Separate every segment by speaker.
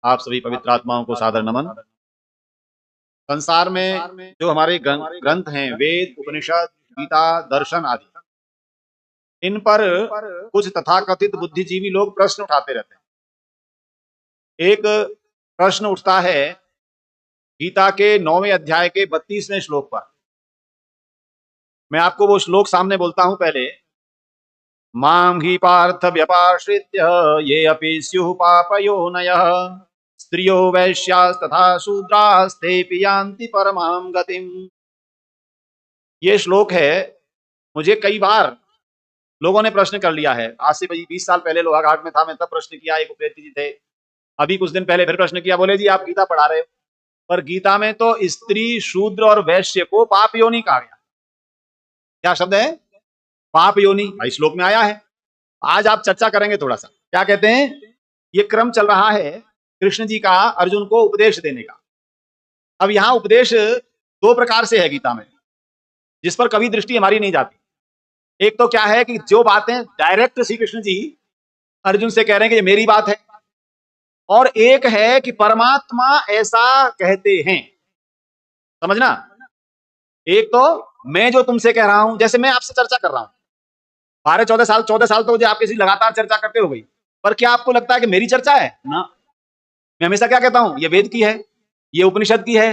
Speaker 1: आप सभी पवित्र आत्माओं को सादर नमन। संसार में जो हमारे ग्रंथ हैं, वेद, उपनिषद, गीता, दर्शन आदि, इन पर कुछ तथाकथित बुद्धिजीवी लोग प्रश्न उठाते रहते हैं। एक प्रश्न उठता है गीता के 9वें अध्याय के 32वें श्लोक पर। मैं आपको वो श्लोक सामने बोलता हूं पहले। मां हि पार्थ व्यपाश्रित्य ये अपि स्युः पापयोनयः स्त्रियो वैश्यास्तथा शूद्रास्तेऽपि यान्ति परमां गतिम्। ये श्लोक है। मुझे कई बार लोगों ने प्रश्न कर लिया है। आज से 20 साल पहले लोहाघाट में था, मैं तब प्रश्न किया, एक उपरेती जी थे। अभी कुछ दिन पहले फिर प्रश्न किया, बोले जी आप गीता पढ़ा रहे हो, पर गीता में तो स्त्री, शूद्र और वैश्य को पाप योनि कहा गया। क्या शब्द है? पाप योनि, इस श्लोक में आया है। आज आप चर्चा करेंगे थोड़ा सा। क्या कहते हैं? ये क्रम चल रहा है कृष्ण जी का अर्जुन को उपदेश देने का। अब यहां उपदेश दो प्रकार से है गीता में, जिस पर कभी दृष्टि हमारी नहीं जाती। एक तो क्या है कि जो बातें डायरेक्ट श्री कृष्ण जी अर्जुन से कह रहे हैं कि ये मेरी बात है, और एक है कि परमात्मा ऐसा कहते हैं। समझना? एक तो मैं जो तुमसे कह रहा हूं, जैसे मैं आपसे चर्चा कर रहा हूं 14 साल तो मुझे आपके लगातार चर्चा करते हो गई, पर क्या आपको लगता है कि मेरी चर्चा है ना? मैं हमेशा क्या कहता हूं, ये वेद की है, ये उपनिषद की है,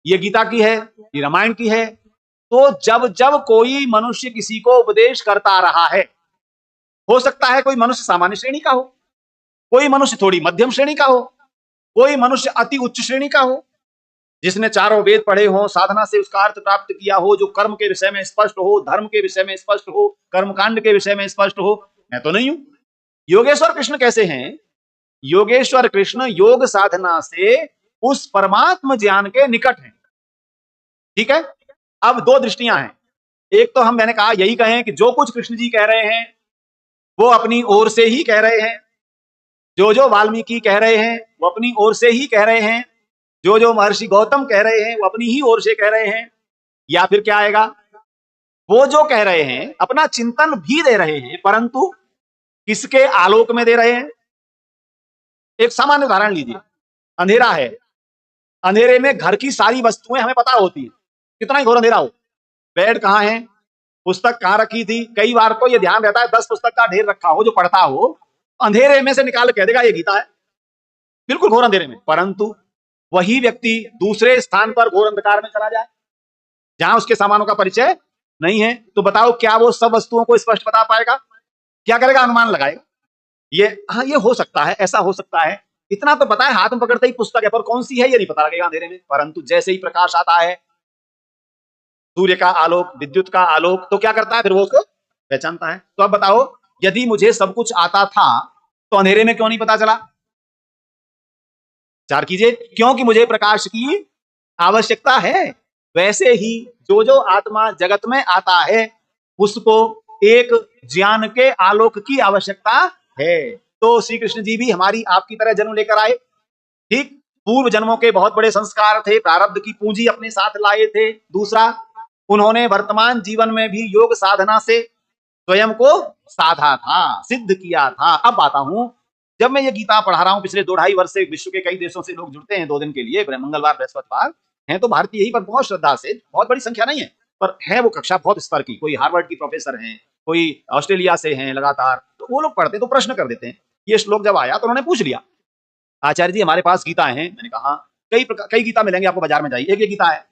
Speaker 1: ये गीता की है, ये रामायण की है। तो जब जब कोई मनुष्य किसी को उपदेश करता रहा है, हो सकता है कोई मनुष्य सामान्य श्रेणी का हो, कोई मनुष्य थोड़ी मध्यम श्रेणी का हो, कोई मनुष्य अति उच्च श्रेणी का हो, जिसने चारों वेद पढ़े हो, साधना से उसका अर्थ प्राप्त किया हो, जो कर्म के विषय में स्पष्ट हो, धर्म के विषय में स्पष्ट हो, कर्मकांड के विषय में स्पष्ट हो। मैं तो नहीं हूं। योगेश्वर कृष्ण कैसे हैं? योगेश्वर कृष्ण योग साधना से उस परमात्म ज्ञान के निकट हैं। ठीक है? अब दो दृष्टियां हैं। एक तो मैंने कहा यही कहें कि जो कुछ कृष्ण जी कह रहे हैं वो अपनी ओर से ही कह रहे हैं, जो वाल्मीकि कह रहे हैं वो अपनी ओर से ही कह रहे हैं, जो महर्षि गौतम कह रहे हैं वो अपनी ही ओर से कह रहे हैं। या फिर क्या आएगा, वो जो कह रहे हैं अपना चिंतन भी दे रहे हैं, परंतु किसके आलोक में दे रहे हैं? एक सामान्य उदाहरण लीजिए। अंधेरा है, अंधेरे में घर की सारी वस्तुएं हमें पता होती है, कितना ही घोर अंधेरा हो। बेड कहाँ है, पुस्तक कहाँ रखी थी, कई बार तो ये ध्यान रहता है 10 पुस्तक का ढेर रखा हो, जो पढ़ता हो अंधेरे में से निकाल कह देगा ये गीता है, बिल्कुल घोर अंधेरे में। परंतु वही व्यक्ति दूसरे स्थान पर घोर अंधकार में चला जाए, जहां उसके सामानों का परिचय नहीं है, तो बताओ क्या वो सब वस्तुओं को स्पष्ट बता पाएगा? क्या करेगा? अनुमान लगाएगा। ये हाँ, ये हो सकता है, ऐसा हो सकता है, इतना तो पता है, हाथ में पकड़ते ही पुस्तक है, पर कौन सी है ये नहीं पता लगेगा अंधेरे में। परंतु जैसे ही प्रकाश आता है, सूर्य का आलोक, विद्युत का आलोक, तो क्या करता है? फिर वो उसको पहचानता है। तो अब बताओ, यदि मुझे सब कुछ आता था तो अंधेरे में क्यों नहीं पता चला? विचार कीजिए। क्योंकि मुझे प्रकाश की आवश्यकता है। वैसे ही जो आत्मा जगत में आता है उसको एक ज्ञान के आलोक की आवश्यकता है। तो श्री कृष्ण जी भी हमारी आपकी तरह जन्म लेकर आए। ठीक, पूर्व जन्मों के बहुत बड़े संस्कार थे, प्रारब्ध की पूंजी अपने साथ लाए थे। दूसरा, उन्होंने वर्तमान जीवन में भी योग साधना से स्वयं को साधा था, सिद्ध किया था। अब आता हूं, जब मैं ये गीता पढ़ा रहा हूं, पिछले 2-2.5 वर्ष से विश्व के कई देशों से लोग जुड़ते हैं 2 दिन के लिए, मंगलवार बृहस्पतिवार हैं, तो भारतीय यही पर बहुत श्रद्धा से, बहुत बड़ी संख्या नहीं है पर है, वो कक्षा बहुत स्तर की, कोई हार्वर्ड की प्रोफेसर हैं, कोई ऑस्ट्रेलिया से हैं लगातार, तो वो लोग पढ़ते तो प्रश्न कर देते हैं। ये श्लोक जब आया तो उन्होंने पूछ लिया, आचार्य जी हमारे पास गीता है। मैंने कहा कई गीता मिलेंगे आपको, बाजार में जाइए, एक ये गीता है,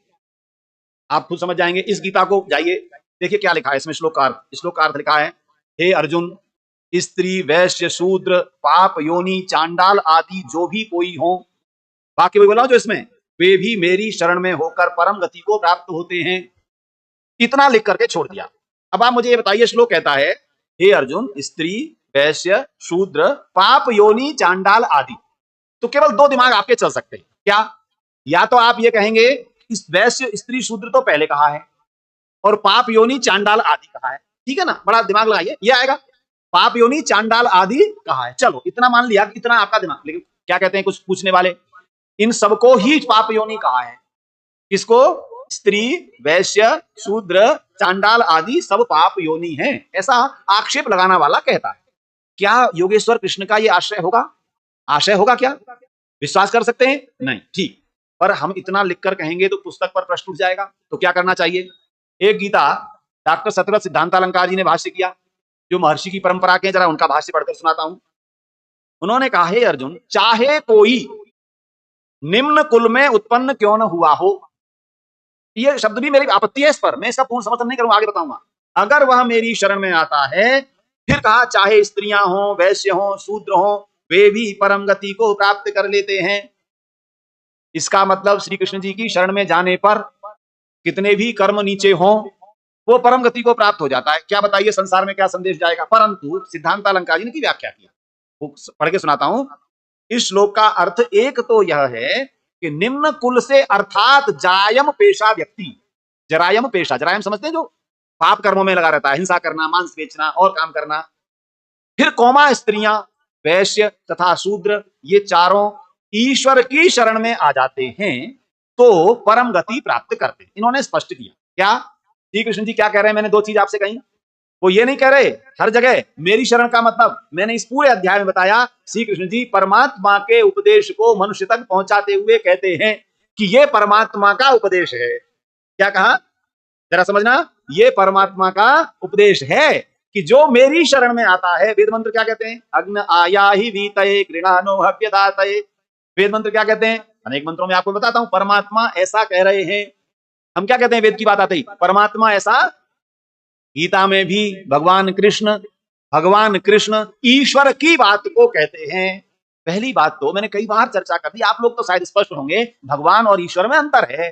Speaker 1: आप खुद समझ जाएंगे। इस गीता को जाइए, देखिए क्या लिखा है इसमें। श्लोक का अर्थ लिखा है, हे अर्जुन, स्त्री, वैश्य, शूद्र, पाप योनि, चांडाल आदि जो भी कोई हो, बाकी वही बोला जो इसमें, वे भी मेरी शरण में होकर परम गति को प्राप्त होते हैं। इतना लिख करके छोड़ दिया। अब आप मुझे ये बताइए, श्लोक कहता है, हे अर्जुन, स्त्री, वैश्य, शूद्र, पाप योनि, चांडाल आदि, तो केवल 2 दिमाग आपके चल सकते हैं। क्या? या तो आप ये कहेंगे इस वैश्य, स्त्री, शूद्र तो पहले कहा है, और पाप योनि, चांडाल आदि कहा है। ठीक है ना? बड़ा दिमाग लगाइए, ये आएगा, पाप योनि, चांडाल आदि कहा है। चलो इतना मान लिया, इतना आपका दिमाग। लेकिन क्या कहते हैं कुछ पूछने वाले, इन सबको ही पाप योनि कहा है। किसको? स्त्री, वैश्य, शूद्र, चांडाल आदि सब पाप योनि हैं, ऐसा आक्षेप लगाना वाला कहता है। क्या योगेश्वर कृष्ण का ये आशय होगा? आशय होगा क्या? विश्वास कर सकते हैं? नहीं, ठीक। पर हम इतना लिखकर कहेंगे तो पुस्तक पर प्रश्न उठ जाएगा, तो क्या करना चाहिए? एक गीता डॉक्टर सतरथ सिद्धांतालंकार जी ने भाष्य किया, जो महर्षि की परंपरा के, जरा उनका भाष्य पढ़कर सुनाता हूं। उन्होंने कहा, हे अर्जुन, चाहे कोई निम्न कुल में उत्पन्न क्यों न हुआ हो, ये शब्द भी मेरी आपत्ति है इस पर, मैं इसका पूर्ण समर्थन नहीं करूंगा, आगे बताऊंगा। अगर वह मेरी शरण में आता है, फिर कहा चाहे स्त्रियां हो, वैश्य हो, शूद्र हो, वे भी परम गति को प्राप्त कर लेते हैं। इसका मतलब श्री कृष्ण जी की शरण में जाने पर कितने भी कर्म नीचे हों, वो परम गति को प्राप्त हो जाता है। क्या बताइए संसार में क्या संदेश जाएगा? परंतु सिद्धांतालंकार जी ने की व्याख्या किया, वो पढ़ के सुनाता हूं। इस श्लोक का अर्थ एक तो यह है कि निम्न कुल से अर्थात जायम पेशा व्यक्ति, जरायम पेशा, जरायम समझते हैं, जो पाप कर्मों में लगा रहता है, हिंसा करना, मांस बेचना और काम करना, फिर कौमा स्त्रियां, वैश्य तथा शूद्र, ये चारों ईश्वर की शरण में आ जाते हैं तो परम गति प्राप्त करते हैं। इन्होंने स्पष्ट किया। क्या श्री कृष्ण जी क्या कह रहे हैं? मैंने दो चीज आपसे कही। वो ये नहीं कह रहे हर जगह मेरी शरण का मतलब, मैंने इस पूरे अध्याय में बताया, श्री कृष्ण जी परमात्मा के उपदेश को मनुष्य तक पहुंचाते हुए कहते हैं कि ये परमात्मा का उपदेश है। क्या कहा? जरा समझना, ये परमात्मा का उपदेश है कि जो मेरी शरण में आता है, वेद मंत्र क्या कहते हैं? अग्न आया ही वीतये गृणानो हव्यदातये। वेद मंत्र क्या कहते हैं? अनेक मंत्रों में आपको बताता हूं, परमात्मा ऐसा कह रहे हैं। हम क्या कहते हैं वेद की बात आते ही? परमात्मा ऐसा। गीता में भी भगवान कृष्ण ईश्वर की बात को कहते हैं। पहली बात तो मैंने कई बार चर्चा कर दी, आप लोग तो शायद स्पष्ट होंगे, भगवान और ईश्वर में अंतर है।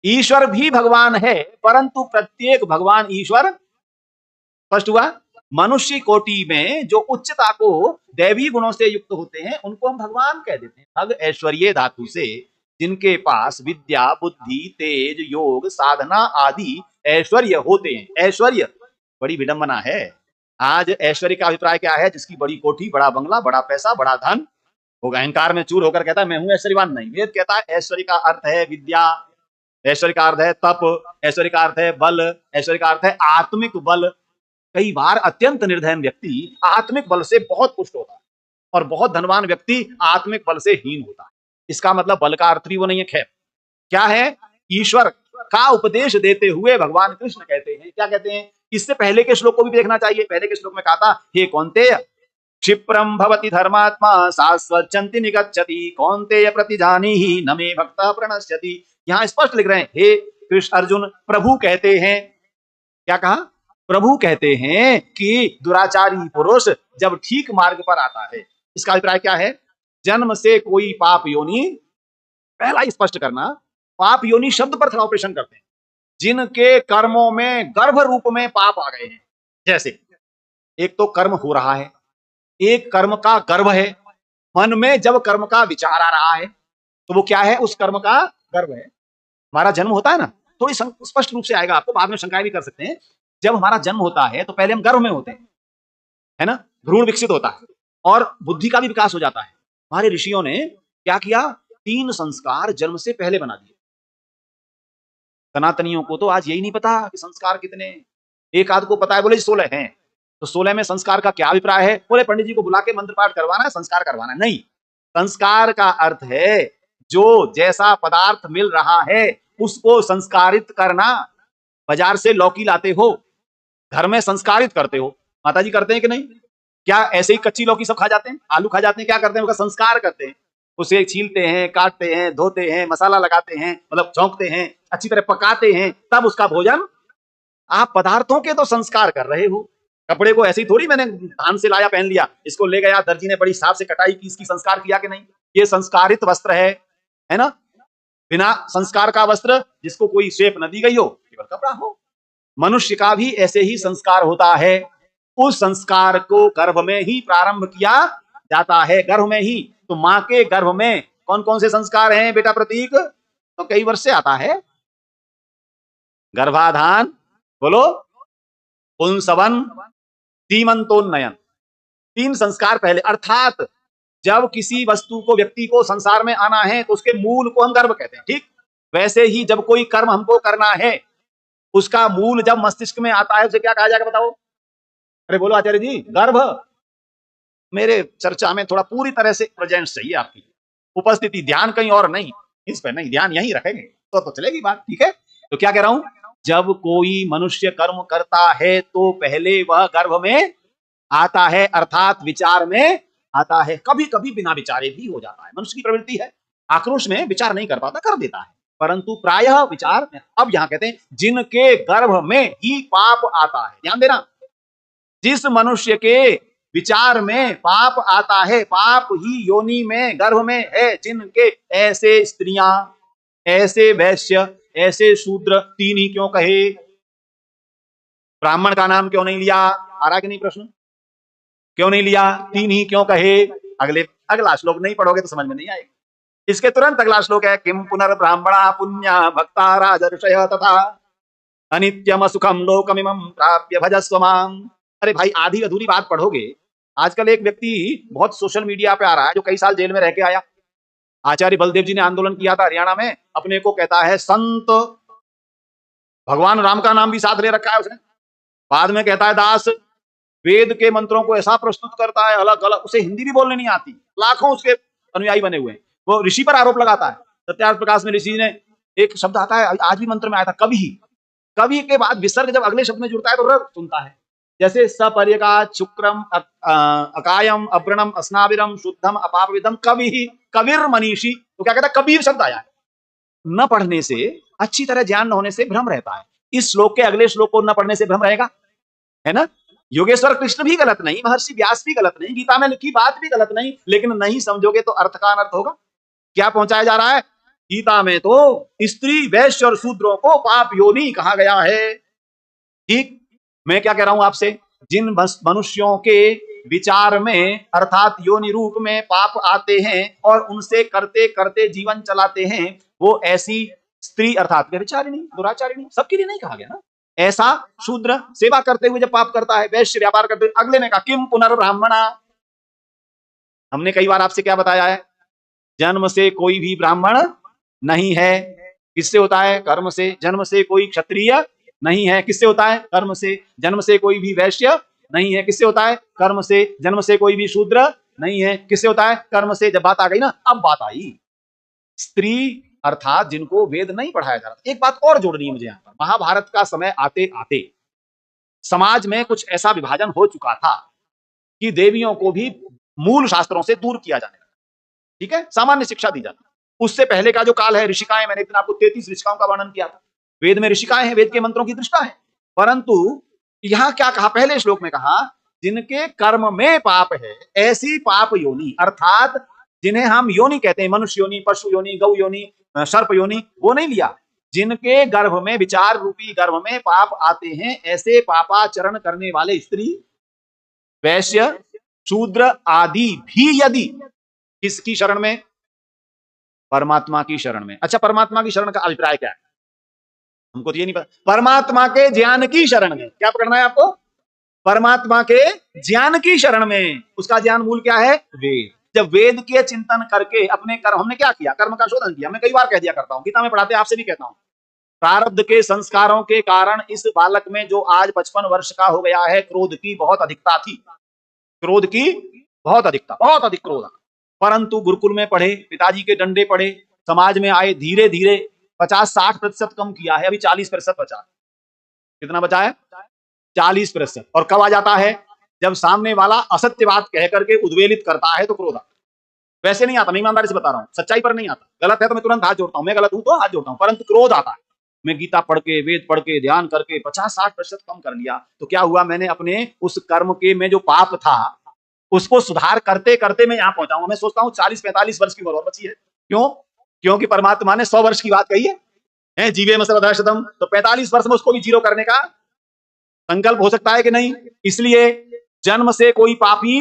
Speaker 1: ईश्वर भी भगवान है, परंतु प्रत्येक भगवान ईश्वर, स्पष्ट हुआ। मनुष्य कोटि में जो उच्चता को दैवी गुणों से युक्त होते हैं उनको हम भगवान कह देते हैं। भग ऐश्वर्य धातु से जिनके पास विद्या, बुद्धि, तेज, योग, साधना आदि ऐश्वर्य होते हैं। ऐश्वर्य बड़ी विडंबना है। आज ऐश्वर्य का अभिप्राय क्या है? जिसकी बड़ी कोठी, बड़ा बंगला, बड़ा पैसा, बड़ा धन, वो अहंकार में चूर होकर कहता है मैं हूं ऐश्वर्यवान। नहीं, वेद कहता है ऐश्वर्य का अर्थ है विद्या, ऐश्वर्य का अर्थ है तप, ऐश्वर्य का अर्थ है बल, ऐश्वर्य का अर्थ है आत्मिक बल। कई बार अत्यंत निर्धन व्यक्ति आत्मिक बल से बहुत पुष्ट होता है और बहुत धनवान व्यक्ति आत्मिक बल से हीन होता है। इसका मतलब बल का अर्थ भी वो नहीं है। खैर, क्या है? ईश्वर का उपदेश देते हुए भगवान कृष्ण कहते हैं, क्या कहते हैं? इससे पहले के श्लोक को भी देखना चाहिए। पहले के श्लोक में कहा था, हे कौन्तेय क्षिप्रम भवति धर्मात्मा शाश्वतंति निगच्छति कौन्तेय प्रतिजानीहि न मे भक्तः प्रणश्यति। यहां स्पष्ट लिख रहे हैं, हे कृष्ण अर्जुन, प्रभु कहते हैं। क्या कहा? प्रभु कहते हैं कि दुराचारी पुरुष जब ठीक मार्ग पर आता है, इसका अभिप्राय क्या है? जन्म से कोई पाप योनि, पहला ही स्पष्ट करना, पाप योनि शब्द पर थोड़ा ऑपरेशन करते हैं। जिनके कर्मों में गर्भ रूप में पाप आ गए हैं, जैसे एक तो कर्म हो रहा है, एक कर्म का गर्भ है, मन में जब कर्म का विचार आ रहा है तो वो क्या है? उस कर्म का गर्भ है। हमारा जन्म होता है ना, थोड़ी स्पष्ट रूप से आएगा आपको, बाद में शंकाएं भी कर सकते हैं। जब हमारा जन्म होता है तो पहले हम गर्भ में होते हैं, है ना, भ्रूण विकसित होता है और बुद्धि का भी विकास हो जाता है। हमारे ऋषियों ने क्या किया? 3 संस्कार जन्म से पहले बना दिए। सनातनियों को तो आज यही नहीं पता कि संस्कार कितने। एक आध को पता है, बोले 16 हैं, तो 16 में संस्कार का क्या अभिप्राय है? बोले पंडित जी को बुला के मंत्र पाठ करवाना है, संस्कार करवाना है। नहीं, संस्कार का अर्थ है जो जैसा पदार्थ मिल रहा है उसको संस्कारित करना। बाजार से लौकी लाते हो, घर में संस्कारित करते हो। माताजी करते हैं कि नहीं? क्या ऐसे ही कच्ची लौकी सब खा जाते हैं? आलू खा जाते हैं? क्या करते हैं? उसका संस्कार करते हैं, उसे छीलते हैं, काटते हैं, धोते हैं, मसाला लगाते हैं, मतलब छौंकते हैं, अच्छी तरह पकाते हैं, तब उसका भोजन। आप पदार्थों के तो संस्कार कर रहे हो। कपड़े को ऐसे ही थोड़ी मैंने धान से लाया पहन लिया, इसको ले गया दर्जी ने बड़ी साफ से कटाई की, इसकी संस्कार किया कि नहीं? ये संस्कारित वस्त्र है ना। बिना संस्कार का वस्त्र जिसको कोई शेप न दी गई हो, केवल कपड़ा हो। मनुष्य का भी ऐसे ही संस्कार होता है। उस संस्कार को गर्भ में ही प्रारंभ किया जाता है, गर्भ में ही। तो मां के गर्भ में कौन कौन से संस्कार हैं बेटा प्रतीक? तो कई वर्ष से आता है। गर्भाधान, बोलो, पुंसवन, सीमंतोन्नयन, 3 संस्कार पहले। अर्थात जब किसी वस्तु को, व्यक्ति को संसार में आना है तो उसके मूल को हम गर्भ कहते हैं, ठीक? वैसे ही जब कोई कर्म हमको करना है, उसका मूल जब मस्तिष्क में आता है उसे क्या कहा जाएगा बताओ? अरे बोलो आचार्य जी, गर्भ। मेरे चर्चा में थोड़ा पूरी तरह से प्रेजेंस चाहिए आपकी। उपस्थिति, ध्यान कहीं और नहीं, इस पर नहीं, ध्यान यहीं रखेंगे तो चलेगी बात। ठीक है, तो क्या कह रहा हूं, जब कोई मनुष्य कर्म करता है तो पहले वह गर्भ में आता है, अर्थात विचार में आता है। कभी कभी बिना विचारे भी हो जाता है, मनुष्य की प्रवृत्ति है, आक्रोश में विचार नहीं कर पाता, कर देता है, परंतु प्रायः विचार में। अब यहां कहते हैं जिनके गर्भ में ही पाप आता है, ध्यान देना, जिस मनुष्य के विचार में पाप आता है, पाप ही योनि में गर्भ में है, जिनके, ऐसे स्त्रियां, ऐसे वैश्य, ऐसे शूद्र, तीन ही क्यों कहे, ब्राह्मण का नाम क्यों नहीं लिया, आ रहा कि नहीं प्रश्न, क्यों नहीं लिया, तीन ही क्यों कहे। अगला श्लोक नहीं पढ़ोगे तो समझ में नहीं आएगा। इसके तुरंत अगला श्लोक है, किम पुनर्ब्राह्मणा पुण्या भक्ता राजर्षय तथा अनित्यम सुखम लोकमिमं प्राप्य भजस्व माम। अरे भाई, आधी अधूरी बात पढ़ोगे। आजकल एक व्यक्ति बहुत सोशल मीडिया पे आ रहा है जो कई साल जेल में रह के आया। आचार्य बलदेव जी ने आंदोलन किया था हरियाणा में, अपने को कहता है संत, भगवान राम का नाम भी साथ ले रखा है उसने, बाद में कहता है दास, वेद के मंत्रों को ऐसा प्रस्तुत करता है अलग अलग, उसे हिंदी भी बोलने नहीं आती, लाखों उसके अनुयायी बने हुए हैं। वो ऋषि पर आरोप लगाता है। सत्यार्थ प्रकाश में ऋषि ने एक शब्द आता है, आज भी मंत्र में आया था, कवि। कवि के बाद विसर्ग जब अगले शब्द में जुड़ता है तो रग सुनता है, जैसे सपर्यका शुक्रम अकायम अव्रणम अस्नाविरम शुद्धम अपापविदम कवि ही कविर मनीषी। तो क्या कहता है, कबीर शब्द आया है। न पढ़ने से, अच्छी तरह ज्ञान न होने से भ्रम रहता है। इस श्लोक के अगले श्लोक को न पढ़ने से भ्रम रहेगा, है ना। योगेश्वर कृष्ण भी गलत नहीं, महर्षि व्यास भी गलत नहीं, गीता में लिखी बात भी गलत नहीं, लेकिन नहीं समझोगे तो अर्थ का अनर्थ होगा। क्या पहुंचाया जा रहा है, गीता में तो स्त्री, वैश्य और शूद्रों को पाप योनि कहा गया है। ठीक, मैं क्या कह रहा हूं आपसे, जिन मनुष्यों के विचार में अर्थात योनि रूप में पाप आते हैं और उनसे करते करते जीवन चलाते हैं, वो ऐसी स्त्री अर्थात व्यभिचारिणी, दुराचारिणी, सबके लिए नहीं कहा गया ना। ऐसा शूद्र सेवा करते हुए जब पाप करता है, वैश्य व्यापार करते हुए, अगले ने कहा किम पुनर्ब्राह्मणा। हमने कई बार आपसे क्या बताया है, जन्म से कोई भी ब्राह्मण नहीं है, किससे होता है, कर्म से। जन्म से कोई क्षत्रिय नहीं है, किससे होता है, कर्म से। जन्म से कोई भी वैश्य नहीं है, किससे होता है, कर्म से। जन्म से कोई भी शूद्र नहीं है, किससे होता है, कर्म से। जब बात आ गई ना, अब बात आई स्त्री अर्थात जिनको वेद नहीं पढ़ाया जा रहा। एक बात और जोड़नी है मुझे यहाँ पर, महाभारत का समय आते आते समाज में कुछ ऐसा विभाजन हो चुका था कि देवियों को भी मूल शास्त्रों से दूर किया जाने लगा। ठीक है, सामान्य शिक्षा दी जाती। उससे पहले का जो काल है, ऋषिकाएं, मैंने एक दिन आपको 33 ऋषिकाओं का वर्णन किया था। वेद में ऋषिकाएं हैं, वेद के मंत्रों की दृष्टा है, परंतु यहां क्या कहा, पहले श्लोक में कहा जिनके कर्म में पाप है, ऐसी पाप योनि, अर्थात जिन्हें हम योनि कहते हैं, मनुष्य योनि, पशु योनि, गौ योनि, सर्प योनि, वो नहीं लिया। जिनके गर्भ में, विचार रूपी गर्भ में पाप आते हैं, ऐसे पापाचरण करने वाले स्त्री, वैश्य, शूद्र आदि भी यदि किसकी शरण में, परमात्मा की शरण में। अच्छा, परमात्मा की शरण का अभिप्राय क्या है, हमको तो ये नहीं पता। परमात्मा के ज्ञान की शरण में, क्या पकड़ना है आपको, परमात्मा के ज्ञान की शरण में। उसका ज्ञान मूल क्या है, वेद। जब वेद के चिंतन करके अपने कर्म, हमने क्या किया, कर्म का शोधन किया। मैं कई बार कह दिया करता हूं, गीता में पढ़ाते, आपसे भी कहता हूं, प्रारब्ध के संस्कारों के कारण इस बालक में जो आज 55 वर्ष का हो गया है, क्रोध की बहुत अधिकता थी, क्रोध की बहुत अधिकता, बहुत अधिक क्रोध। परंतु गुरुकुल में पढ़े, पिताजी के डंडे पढ़े, समाज में आए, धीरे धीरे 50-60% कम किया है, अभी 40% बचा। कितना बचा है, 40%। और कब आ जाता है, जब सामने वाला असत्य बात कह करके उद्वेलित करता है तो क्रोध आता। वैसे नहीं आता, मैं ईमानदारी से बता रहा हूं, सच्चाई पर नहीं आता। गलत है तो मैं तुरंत हाथ जोड़ता हूं, मैं गलत हूं तो हाथ जोड़ता हूं, परंतु क्रोध आता है। मैं गीता पढ़ के, वेद पढ़ के, ध्यान करके 50-60% कम कर लिया, तो क्या हुआ, मैंने अपने उस कर्म के में जो पाप था उसको सुधार करते करते मैं यहां पहुंचा हूं। मैं सोचता हूं 40-45 वर्ष की उम्र और बची है। क्यों, क्योंकि परमात्मा ने 100 वर्ष की बात कही है, जीवे में सर्वदाशतम, तो 45 वर्ष में उसको भी जीरो करने का संकल्प हो सकता है कि नहीं। इसलिए जन्म से कोई पापी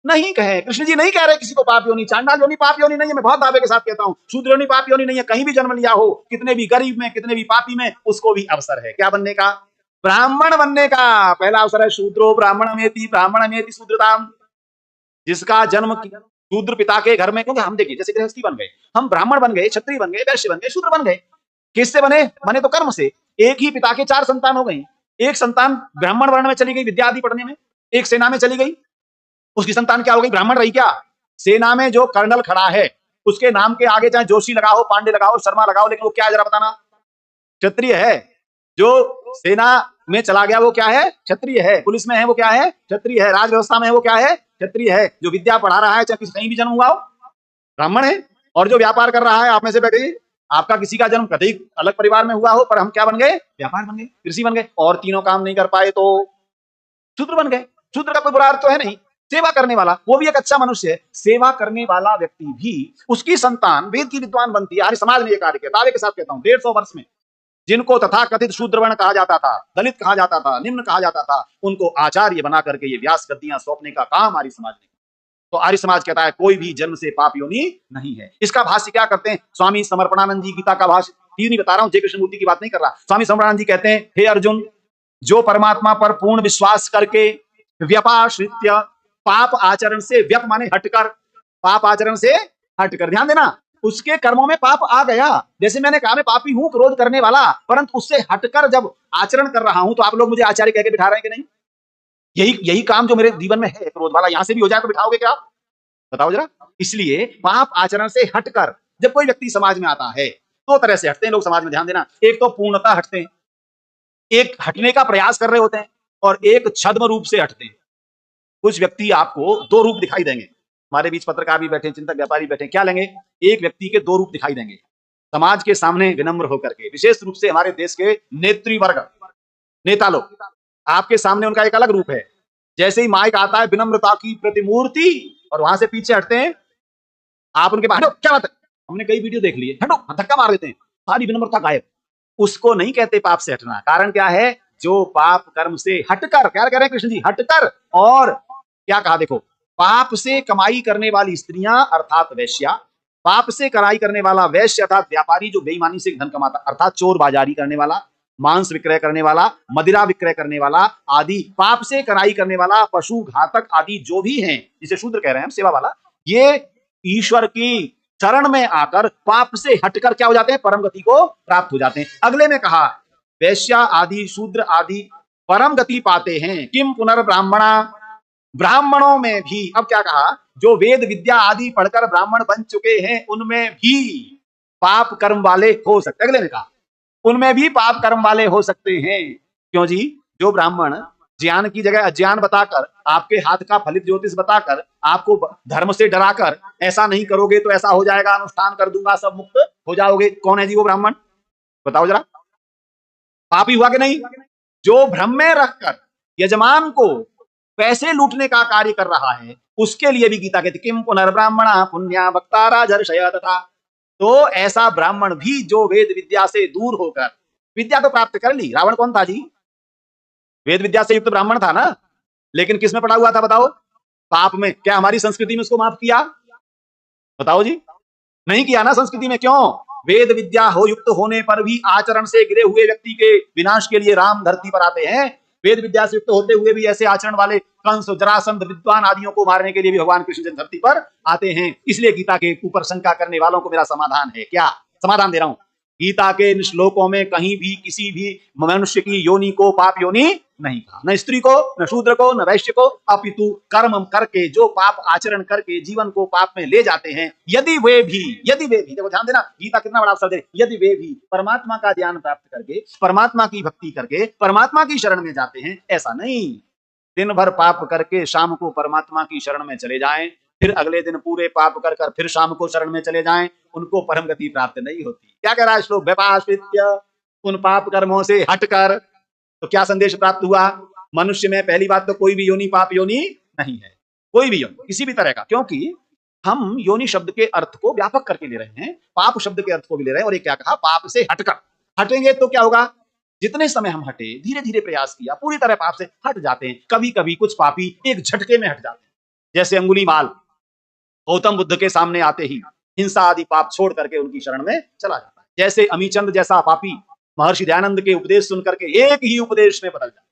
Speaker 1: नहीं कहे, कृष्ण जी नहीं कह रहे किसी को पाप योनि, चांडाल योनि पाप योनि नहीं है, मैं बहुत दावे के साथ कहता हूं। शूद्र योनि पाप योनि नहीं है, कहीं भी जन्म लिया हो, कितने भी गरीब में, कितने भी पापी में, उसको भी अवसर है क्या बनने का, ब्राह्मण बनने का। पहला अवसर है शूद्रो ब्राह्मणमेति, ब्राह्मणमेति शूद्रताम। जिसका जन्म शूद्र पिता के घर में, क्योंकि हम देखिए जैसे गृहस्थी बन गए, हम ब्राह्मण बन गए, क्षत्रिय बन गए, वैश्य बन गए, शूद्र बन गए। किससे बने, बने तो कर्म से। एक ही पिता के 4 संतान हो गए। एक संतान ब्राह्मण वर्ण में चली गई विद्या आदि पढ़ने में, एक सेना में चली गई, उसकी संतान क्या हो गई, ब्राह्मण रही क्या। सेना में जो कर्नल खड़ा है उसके नाम के आगे चाहे जोशी लगाओ, पांडे लगाओ, शर्मा लगाओ, लेकिन वो क्या है जरा बताना? क्षत्रिय है। जो सेना में चला गया वो क्या है? क्षत्रिय है। पुलिस में है वो क्या है? क्षत्रिय है। राज व्यवस्था में है वो क्या है? क्षत्रिय है। जो विद्या पढ़ा रहा है, चाहे कहीं भी जन्म हुआ हो, ब्राह्मण है। और जो व्यापार कर रहा है, आप में से बैठे, आपका किसी का जन्म कतई अलग परिवार में हुआ हो, पर हम क्या बन गए? व्यापार बन गए, कृषि बन गए, और तीनों काम नहीं कर पाए तो शूद्र बन गए। शूद्र का कोई बुरा अर्थ तो है नहीं। सेवा करने वाला, वो भी एक अच्छा मनुष्य है। सेवा करने वाला व्यक्ति भी, उसकी संतान वेद की विद्वान बनती है। आर्य समाज ने यह कार्य किया, दावे के साथ कहता हूं, 150 वर्ष में जिनको तथा कथित शूद्र वर्ण कहा जाता था, दलित कहा जाता था, निम्न कहा जाता था, उनको आचार्य बना करके ये व्यास गद्दियां सौंपने का काम आर्य समाज ने। तो आर्य समाज कहता है कोई भी जन्म से पाप योनि नहीं है। इसका भाष्य क्या करते हैं स्वामी समर्पणानंद जी? गीता का भाष्य नहीं बता रहा हूं, जय कृष्णमूर्ति की बात नहीं कर रहा। स्वामी समर्पणानंद जी कहते हैं, हे अर्जुन, जो परमात्मा पर पूर्ण विश्वास करके व्यपाश्रित्य पाप आचरण से, व्यप माने हटकर, पाप आचरण से हटकर, ध्यान देना, उसके कर्मों में पाप आ गया। जैसे मैंने कहा मैं पापी हूं, क्रोध करने वाला, परंतु उससे हटकर जब आचरण कर रहा हूं तो आप लोग मुझे आचार्य कह के बिठा रहे हैं कि नहीं? यही काम जो मेरे जीवन में है क्रोध वाला, यहां से भी हो जाए तो बिठाओगे क्या? बताओ जरा। इसलिए पाप आचरण से हटकर जब कोई व्यक्ति समाज में आता है, दो तरह से हटते हैं लोग समाज में, ध्यान देना। एक तो पूर्णतः हटते हैं, एक हटने का प्रयास कर रहे होते हैं, और एक छद्म रूप से हटते हैं। कुछ व्यक्ति आपको दो रूप दिखाई देंगे। हमारे बीच पत्रकार भी बैठे, चिंतक व्यापारी बैठे, क्या लेंगे? एक व्यक्ति के दो रूप दिखाई देंगे। समाज के सामने विनम्र होकर के, विशेष रूप से हमारे देश के नेतृवर्ग, नेता लोग, आपके सामने उनका एक अलग रूप है। जैसे ही माइक आता है, विनम्रता की प्रतिमूर्ति, और वहां से पीछे हटते हैं, आप उनके बाहर क्या बात है, हमने कई वीडियो देख लिए, हटो, धक्का मार देते हैं, सारी विनम्रता गायब। उसको नहीं कहते पाप से हटना। कारण क्या है? जो पाप कर्म से हटकर, क्या कह रहे हैं कृष्ण जी? हटकर, और क्या कहा देखो, पाप से कमाई करने वाली स्त्रियां अर्थात वैश्या, पाप से कमाई करने वाला वैश्य अर्थात व्यापारी जो बेईमानी से धन कमाता, अर्थात चोर बाजारी करने वाला, मांस विक्रय करने वाला, मदिरा विक्रय करने वाला आदि, पाप से कमाई करने वाला, पशु घातक आदि जो भी हैं, जिसे शूद्र कह रहे हैं हम, सेवा वाला, ये ईश्वर की शरण में आकर पाप से हटकर क्या हो जाते हैं? परम गति को प्राप्त हो जाते हैं। अगले में कहा वैश्या आदि, शूद्र आदि परम गति पाते हैं। किम पुनर्ब्राह्मणा, ब्राह्मणों में भी, अब क्या कहा, जो वेद विद्या आदि पढ़कर ब्राह्मण बन चुके हैं उनमें भी पाप कर्म वाले हो सकते। अगले ने कहा उनमें भी पाप कर्म वाले हो सकते हैं। क्यों जी? जो ब्राह्मण ज्ञान की जगह अज्ञान बताकर, आपके हाथ का फलित ज्योतिष बताकर, आपको धर्म से डराकर, ऐसा नहीं करोगे तो ऐसा हो जाएगा, अनुष्ठान कर दूंगा, सब मुक्त हो जाओगे, कौन है जी वो ब्राह्मण? बताओ जरा। पापी हुआ कि नहीं? जो भ्रम में रखकर यजमान को पैसे लूटने का कार्य कर रहा है, उसके लिए भी गीता कहती किम पुनर्ब्राह्मणा पुण्या भक्ता राजर्षय तथा। तो ऐसा ब्राह्मण भी जो वेद विद्या से दूर होकर, विद्या तो प्राप्त कर ली, रावण कौन था जी? वेद विद्या से युक्त ब्राह्मण था ना, लेकिन किस में पड़ा हुआ था बताओ? पाप में। क्या हमारी संस्कृति में उसको माफ किया? बताओ जी। नहीं किया ना संस्कृति में। क्यों? वेद विद्या हो युक्त होने पर भी आचरण से गिरे हुए व्यक्ति के विनाश के लिए राम धरती पर आते हैं। वेद विद्या से युक्त होते हुए भी ऐसे आचरण वाले कंस, जरासंध, विद्वान आदियों को मारने के लिए भी भगवान कृष्ण धरती पर आते हैं। इसलिए गीता के ऊपर शंका करने वालों को मेरा समाधान है। क्या समाधान दे रहा हूं? गीता के श्लोकों में कहीं भी किसी भी मनुष्य की योनि को पाप योनि नहीं कहा, न स्त्री को, न शूद्र को, न वैश्य को, अपितु कर्म करके जो पाप आचरण करके जीवन को पाप में ले जाते हैं, यदि वे भी देखो ध्यान देना, गीता कितना बड़ा अवसर दे, यदि वे भी परमात्मा का ज्ञान प्राप्त करके, परमात्मा की भक्ति करके, परमात्मा की शरण में जाते हैं, ऐसा नहीं दिन भर पाप करके शाम को परमात्मा की शरण में चले जाएं, फिर अगले दिन पूरे पाप कर कर फिर शाम को शरण में चले जाएं, उनको परम गति प्राप्त नहीं होती। क्या कह रहा है श्लोक? व्यपाश्रित्य, उन पाप कर्मों से हटकर। तो क्या संदेश प्राप्त हुआ? मनुष्य में पहली बात तो कोई भी योनि पाप योनि नहीं है, कोई भी योनि किसी भी तरह का, क्योंकि हम योनि शब्द के अर्थ को व्यापक करके ले रहे हैं, पाप शब्द के अर्थ को भी ले रहे हैं। और ये क्या कहा? पाप से हटकर। हटेंगे तो क्या होगा? जितने समय हम हटे, धीरे धीरे प्रयास किया, पूरी तरह पाप से हट जाते हैं। कभी कभी कुछ पापी एक झटके में हट जाते हैं, जैसे अंगुलीमाल गौतम बुद्ध के सामने आते ही हिंसा आदि पाप छोड़ करके उनकी शरण में चला जाता है। जैसे अमीचंद जैसा पापी महर्षि दयानंद के उपदेश सुनकर के एक ही उपदेश में बदल जाता है।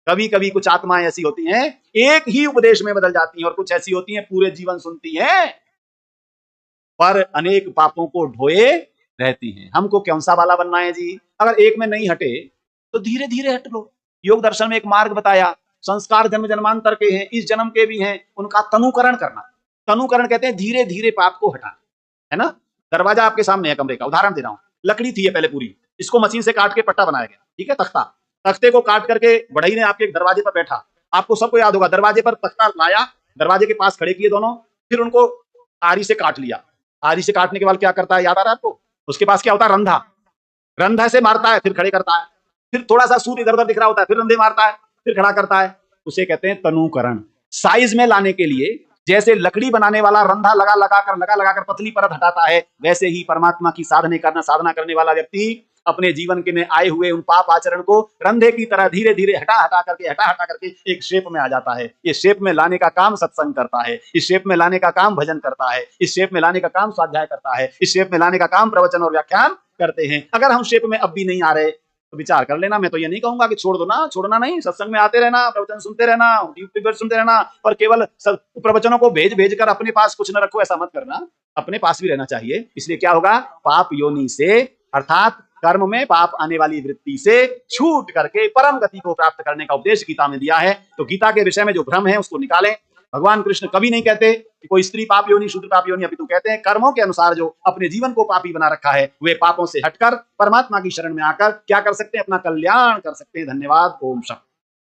Speaker 1: कभी कभी कुछ आत्माएं ऐसी होती हैं, एक ही उपदेश में बदल जाती हैं, और कुछ ऐसी होती हैं पूरे जीवन सुनती हैं पर अनेक पापों को ढोए रहती हैं। हमको कौन सा वाला बनना है जी? अगर एक में नहीं हटे तो धीरे धीरे हट लो। योग दर्शन में एक मार्ग बताया, संस्कार जन्म जन्मांतर के हैं, इस जन्म के भी हैं, उनका तनुकरण करना। तनुकरण कहते हैं धीरे धीरे पाप को हटाना। है ना। दरवाजा आपके सामने है कमरे का, उदाहरण दे रहा हूं, लकड़ी थी ये पहले पूरी, इसको मशीन से काट के पट्टा बनाया गया, ठीक है, तख्ता। तख्ते को काट करके बढ़ई ने आपके दरवाजे पर बैठा, आपको सबको याद होगा, दरवाजे पर तख्ता लाया, दरवाजे के पास खड़े किए दोनों, फिर उनको आरी से काट लिया। आरी से काटने के बाद क्या करता है, याद आ रहा है आपको? उसके पास क्या होता है, रंधा। रंधा से मारता है, फिर खड़े करता है, फिर थोड़ा सा सूत इधर उधर दिख रहा होता है, फिर रंधे मारता है, फिर खड़ा करता है। उसे कहते हैं तनुकरण। साइज में लाने के लिए जैसे लकड़ी बनाने वाला रंधा लगा लगा कर पतली परत हटाता है, वैसे ही परमात्मा की साधना करने वाला व्यक्ति अपने जीवन के में आए हुए उन पाप आचरण को रंधे की तरह धीरे धीरे हटा हटा करके एक शेप में आ जाता है। ये शेप में लाने का काम सत्संग करता है, इस शेप में लाने का काम भजन करता है, इस शेप में लाने का काम स्वाध्याय करता है, इस शेप में लाने का काम प्रवचन और व्याख्यान करते हैं। अगर हम शेप में अब भी नहीं आ रहे तो विचार कर लेना। मैं तो ये नहीं कहूंगा कि छोड़ दो ना, छोड़ना नहीं, सत्संग में आते रहना, प्रवचन सुनते रहना, यूट्यूब पर सुनते रहना, और केवल प्रवचनों को भेज कर अपने पास कुछ न रखो, ऐसा मत करना, अपने पास भी रहना चाहिए। इसलिए क्या होगा, पाप योनि से अर्थात कर्म में पाप आने वाली वृत्ति से छूट करके परम गति को प्राप्त करने का उपदेश गीता में दिया है। तो गीता के विषय में जो भ्रम है उसको निकालें। भगवान कृष्ण कभी नहीं कहते कि कोई स्त्री पाप योनि, शूद्र पाप योनि, अपितु कहते हैं कर्मों के अनुसार जो अपने जीवन को पापी बना रखा है, वे पापों से हटकर परमात्मा की शरण में आकर क्या कर सकते हैं, अपना कल्याण कर सकते हैं। धन्यवाद। ओम शांति।